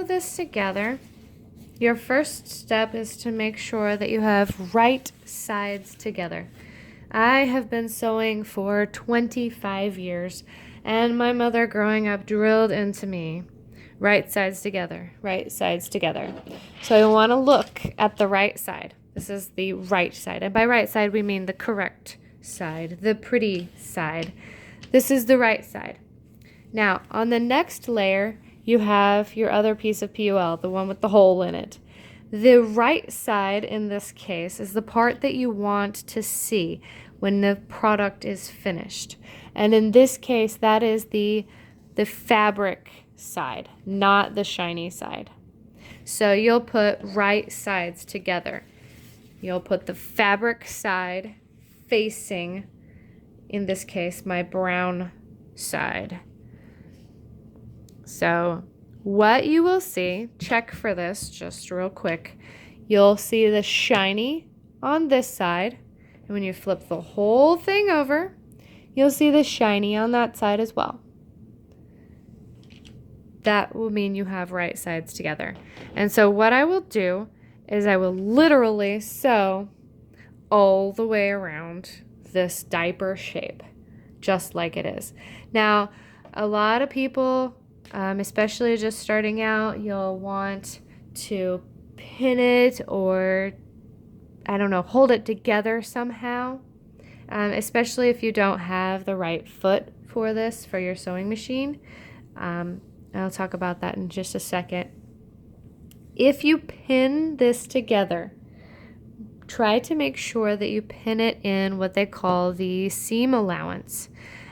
sew this together, your first step is to make sure that you have right sides together. I have been sewing for 25 years, and my mother growing up drilled into me, right sides together, right sides together. So I want to look at the right side. This is the right side. And by right side, we mean the correct side, the pretty side. This is the right side. Now, on the next layer, you have your other piece of PUL, the one with the hole in it. The right side in this case is the part that you want to see when the product is finished. And in this case, that is the fabric side, not the shiny side. So you'll put right sides together. You'll put the fabric side facing, in this case, my brown side. So what you will see, check for this just real quick, you'll see the shiny on this side, and when you flip the whole thing over, you'll see the shiny on that side as well. That will mean you have right sides together. And so what I will do is I will literally sew all the way around this diaper shape, just like it is. Now, a lot of people, especially just starting out, you'll want to pin it or, I don't know, hold it together somehow, especially if you don't have the right foot for this, for your sewing machine. I'll talk about that in just a second. If you pin this together, try to make sure that you pin it in what they call the seam allowance.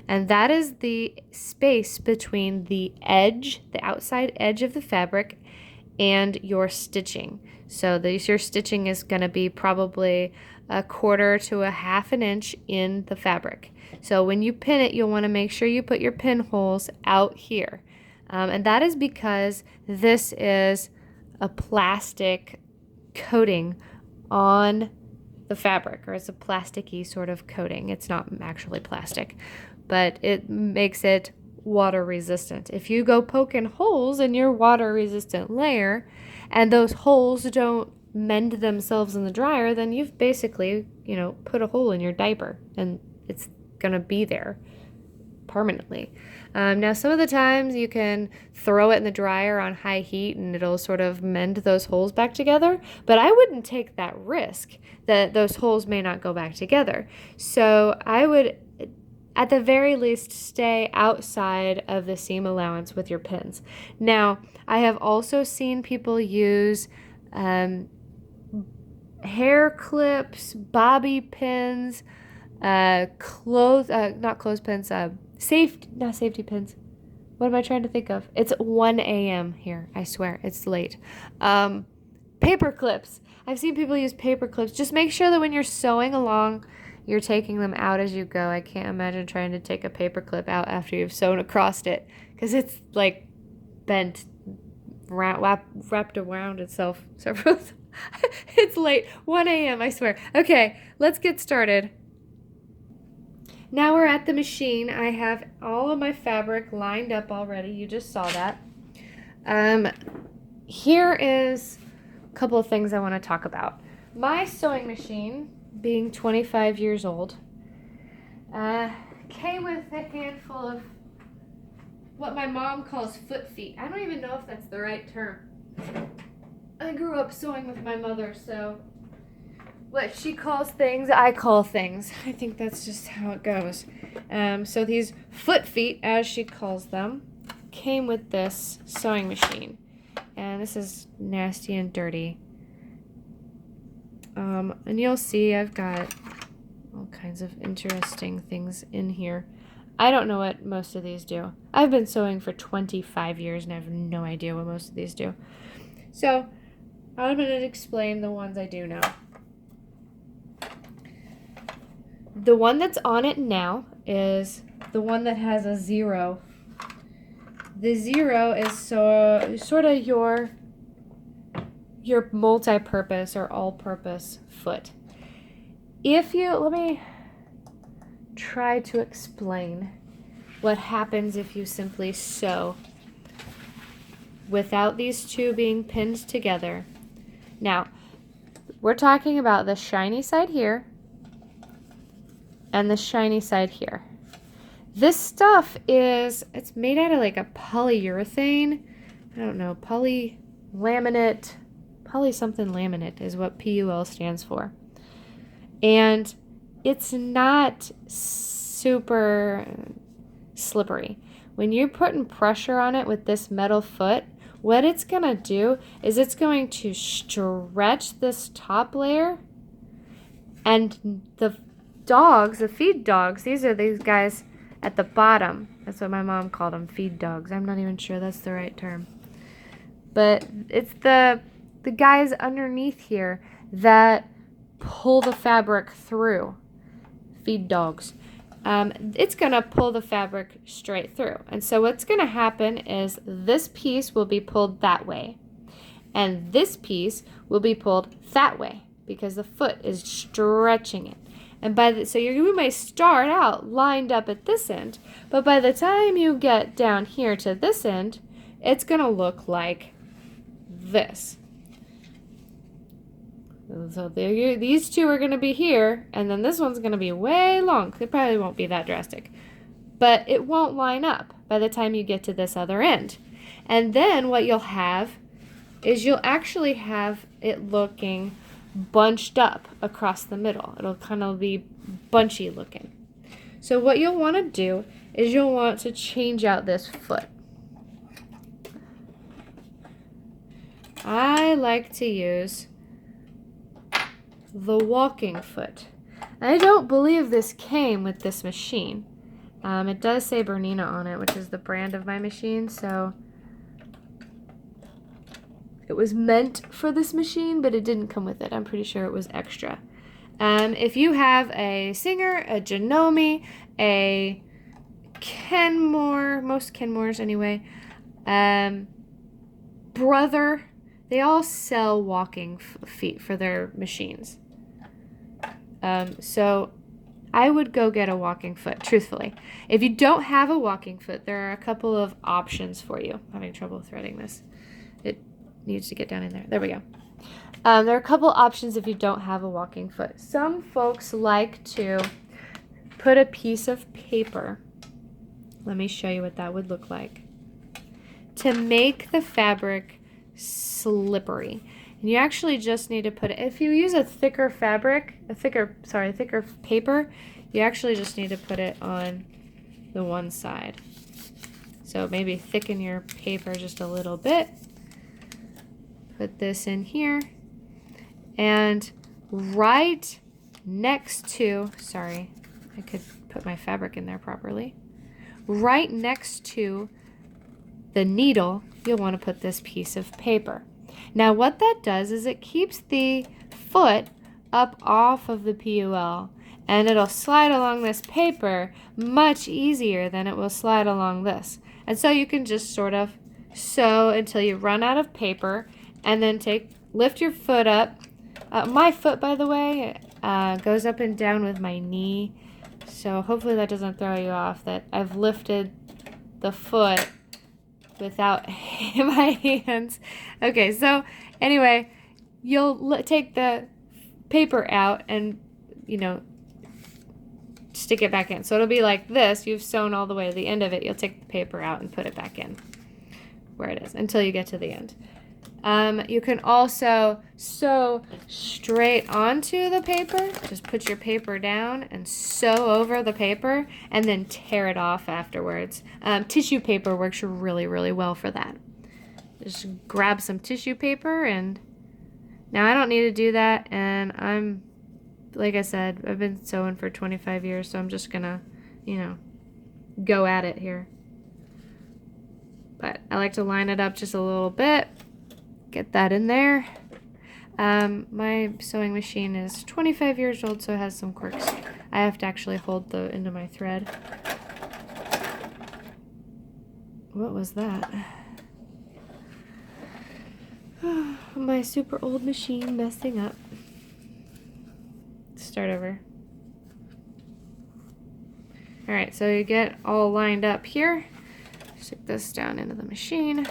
And that is the space between the edge, the outside edge of the fabric, and your stitching. So your stitching is going to be probably 1/4 to 1/2 an inch in the fabric. So when you pin it, you'll want to make sure you put your pinholes out here. And that is because this is a plastic coating on the fabric, or it's a plasticky sort of coating. It's not actually plastic, but it makes it water resistant. If you go poking holes in your water resistant layer and those holes don't mend themselves in the dryer, then you've basically, put a hole in your diaper and it's gonna be there permanently. Now, some of the times you can throw it in the dryer on high heat and it'll sort of mend those holes back together, but I wouldn't take that risk that those holes may not go back together. So I would, at the very least, stay outside of the seam allowance with your pins. Now, I have also seen people use hair clips, bobby pins, not clothespins, not safety pins. What am I trying to think of? It's 1 a.m. here. I swear, it's late. Paper clips. I've seen people use paper clips. Just make sure that when you're sewing along, you're taking them out as you go. I can't imagine trying to take a paper clip out after you've sewn across it, because it's like bent, wrapped around itself. It's late. 1 a.m. I swear. Okay, let's get started. Now we're at the machine. I have all of my fabric lined up already. You just saw that. Here is a couple of things I want to talk about. My sewing machine, being 25 years old, came with a handful of what my mom calls foot feet. I don't even know if that's the right term. I grew up sewing with my mother, so what she calls things, I call things. I think that's just how it goes. So these foot feet, as she calls them, came with this sewing machine. And this is nasty and dirty. And you'll see I've got all kinds of interesting things in here. I don't know what most of these do. I've been sewing for 25 years and I have no idea what most of these do. So I'm going to explain the ones I do know. The one that's on it now is the one that has a 0. The 0 is sort of your multi-purpose or all-purpose foot. Let me try to explain what happens if you simply sew without these two being pinned together. Now, we're talking about the shiny side here and the shiny side here. This stuff it's made out of like a polyurethane. I don't know, polylaminate, poly something laminate is what PUL stands for. And it's not super slippery. When you're putting pressure on it with this metal foot, what it's going to do is it's going to stretch this top layer, and the dogs, the feed dogs, these are these guys at the bottom. That's what my mom called them, feed dogs. I'm not even sure that's the right term. But it's the guys underneath here that pull the fabric through. Feed dogs. It's going to pull the fabric straight through. And so what's going to happen is this piece will be pulled that way. And this piece will be pulled that way because the foot is stretching it. And so you might start out lined up at this end, but by the time you get down here to this end, it's going to look like this. So these two are going to be here, and then this one's going to be way long. It probably won't be that drastic, but it won't line up by the time you get to this other end. And then what you'll have is you'll actually have it looking bunched up across the middle. It'll kind of be bunchy looking. So what you'll want to do is you'll want to change out this foot. I like to use the walking foot. I don't believe this came with this machine. It does say Bernina on it, which is the brand of my machine, so it was meant for this machine, but it didn't come with it. I'm pretty sure it was extra. If you have a Singer, a Janome, a Kenmore, most Kenmores anyway, Brother, they all sell walking feet for their machines. So I would go get a walking foot, truthfully. If you don't have a walking foot, there are a couple of options for you. I'm having trouble threading this. It needs to get down in there. There we go. There are a couple options if you don't have a walking foot. Some folks like to put a piece of paper. Let me show you what that would look like. To make the fabric slippery. And you actually just need to put it, if you use a thicker fabric, thicker paper, you actually just need to put it on the one side. So maybe thicken your paper just a little bit. Put this in here. And right next to, sorry, I could put my fabric in there properly. Right next to the needle, you'll want to put this piece of paper. Now what that does is it keeps the foot up off of the PUL, and it'll slide along this paper much easier than it will slide along this. And so you can just sort of sew until you run out of paper, and then lift your foot up. My foot, by the way, goes up and down with my knee, so hopefully that doesn't throw you off that I've lifted the foot without my hands. Okay, so anyway, you'll take the paper out and, stick it back in. So it'll be like this. You've sewn all the way to the end of it. You'll take the paper out and put it back in where it is until you get to the end. You can also sew straight onto the paper. Just put your paper down and sew over the paper and then tear it off afterwards. Tissue paper works really, really well for that. Just grab some tissue paper, and now I don't need to do that, and like I said, I've been sewing for 25 years, so I'm just gonna, go at it here. But I like to line it up just a little bit. Get that in there. My sewing machine is 25 years old, so it has some quirks. I have to actually hold the end of my thread. What was that? My super old machine messing up. Start over. Alright, so you get all lined up here. Stick this down into the machine.